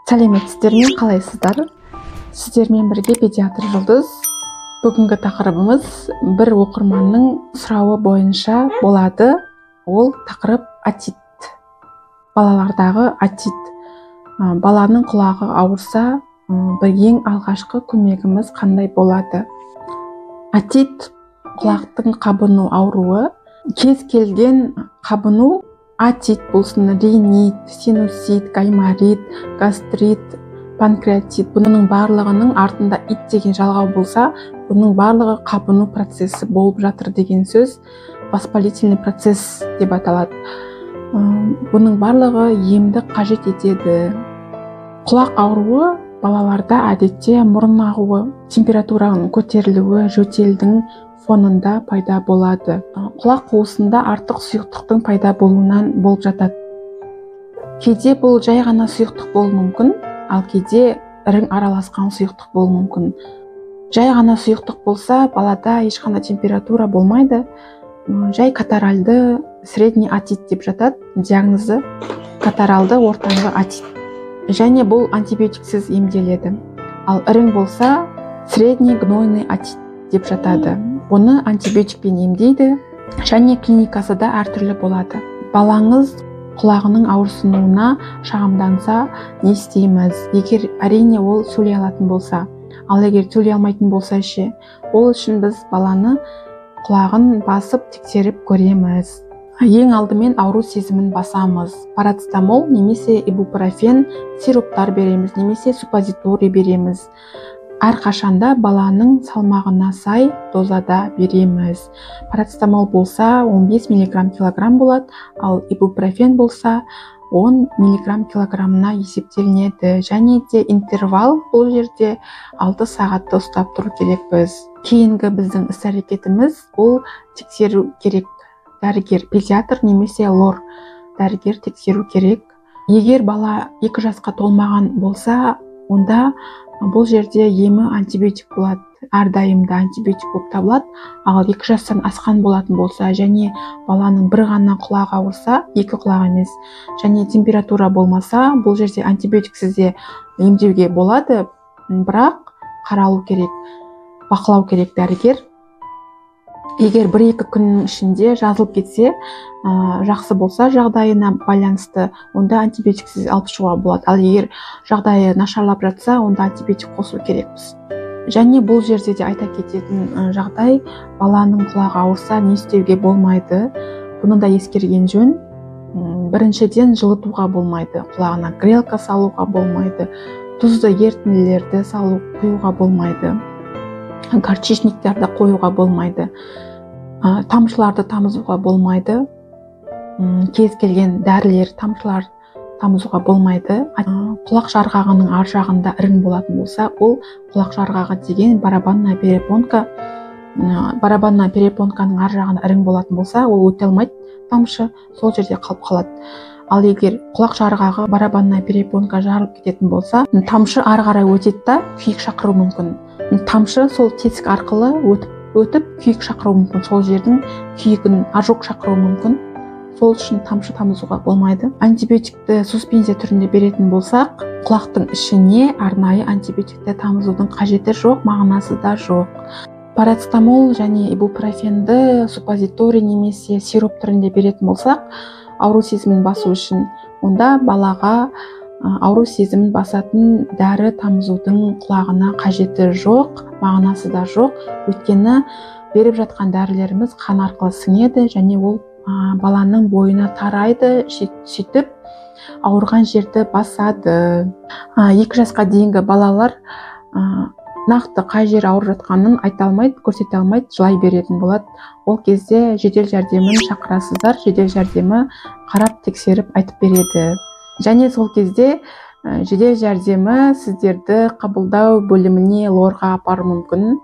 Сәлеметсіздер ме, қалайсыздар? Сіздермен бірге педиатр Жұлдыз. Бүгінгі тақырыбымыз бір оқырманның сұрауы бойынша болады. Ол тақырып отит. Балалардағы отит. Баланың құлағы ауырса, ең алғашқы көмегіміз қандай болады? Отит құлақтың қабыну ауруы. Кез келген қабыну, отит болсын, ринит, синусит, гайморит, гастрит, панкреатит, бұның барлығының артында ит деген жалғау болса, бұның барлығы қабыну процесі болып жатыр деген сөз. Воспалительный процесс деп аталады. Бұның барлығы емді қажет етеді. Құлақ ауруы балаларда әдетте мұрын ағуы, температураның көтерілуі, жөтелдің фонында пайда болады. Құлақ қуысында артық сұйықтықтың пайда болуынан болып жатады. Кейде бұл жай ғана сұйықтық болуы мүмкін, ал кейде ірің араласқан сұйықтық болуы мүмкін. Жай ғана сұйықтық болса, балада ешқандай температура болмайды. Жай катаральды средний отит деп жатады. Диагнозы катаральды ортаңғы отит. Және бұл антибиотиксіз емделеді. Ал ірің болса, средний гнойный отит деп жатады. Бұны антибиотикпен емдейді, және клиникасы да әртүрлі болады. Балаңыз құлағының ауырсынуына шағымданса, не істейміз? Егер әрине ол сөйлей алатын болса, ал егер сөйлей алмайтын болса ше, ол үшін біз баланы құлағын басып тексеріп көреміз. Ең алдымен ауру сезімін басамыз. Парацетамол немесе ибупрофен сироптар береміз, немесе суппозиторий береміз. Әрқашанда баланың салмағына сай дозада береміз. Парацетамол болса 15 мг килограмм болады, ал ибупрофен болса 10 мг килограммына есептелінеді. Және де интервал бұл жерде 6 сағатты ұстап тұру керекпіз. Кейінгі біздің іс-әрекетіміз бұл тексеру керек. Дәрігер, педиатр немесе лор дәрігер тексеру керек. Егер бала 2 жасқа толмаған болса, онда бұл жерде емі антибиотик болады. Әрдайым да антибиотик болып табылады. Ал 2 жастан асқан болатын болса, және баланың бір ғана құлағы ауырса, 2 құлақ емес, және температура болмаса, бұл жерде антибиотиксіз де емдеуге болады, бірақ қаралу керек, бақылау керек дәрігер. Егер 1-2 күннің ішінде жазылып кетсе, жақсы болса, жағдайына байланысты, онда антибиотиксіз алып шығуға болады. Ал егер жағдайы нашарлап жатса, онда антибиотик қосу керекпіз. Және бұл жерде де айта кететін жағдай, баланың құлағы ауырса, не істеуге болмайды. Бұны да ескерген жөн. Біріншіден жылытуға болмайды, құлағына грелка салуға болмайды, тұзды ерітінділерді құюға болмайды, горчичниктерді қоюға болмайды, тамшыларды тамызуға болмайды, кез келген дәрілер тамшылар тамызуға болмайды. Құлақ жарғағының ар жағында ірің болатын болса, ол құлақ жарғағы деген барабанная перепонка. Барабанная перепонканың ар жағында ірің болатын болса, ол өте алмайды, тамшы сол жерде қалып қалады. Ал егер құлақ жарғағы барабанная перепонка жарылып кететін болса, тамшы ары қарай өтеді да күйік шақыру мүмкін. Тамшы сол тесік арқылы өтіп күйік шақыру мүмкін. Сол жердің күйігін ожог шақыру мүмкін. Сол үшін тамшы тамызуға болмайды. Антибиотикті суспензия түрінде беретін болсақ, құлақтың ішіне арнайы антибиотикті тамызудың қажеті жоқ, мағынасы да жоқ. Парацетамол және ибупрофенді суппозиторий немесе сироп түрінде беретін болсақ, ауру сезімін басу үшін, онда балаға ауру сезімін басатын дәрі тамызудың құлағына қажеті жоқ, мағынасы да жоқ. Өйткені беріп жатқан дәрілеріміз қан арқылы сіңеді, және ол баланың бойына тарайды, сөйтіп ауырған жерді басады. 2 жасқа дейінгі балалар нақты қай жер ауырып жатқанын айта алмайды, көрсете алмайды, жылай беретін болады. Ол кезде жедел жәрдемін шақырасыздар, жедел жәрдемі қарап тексеріп айтып береді. Және сол кезде жедел жәрдемі сіздерді қабылдау бөліміне лорға апару мүмкін.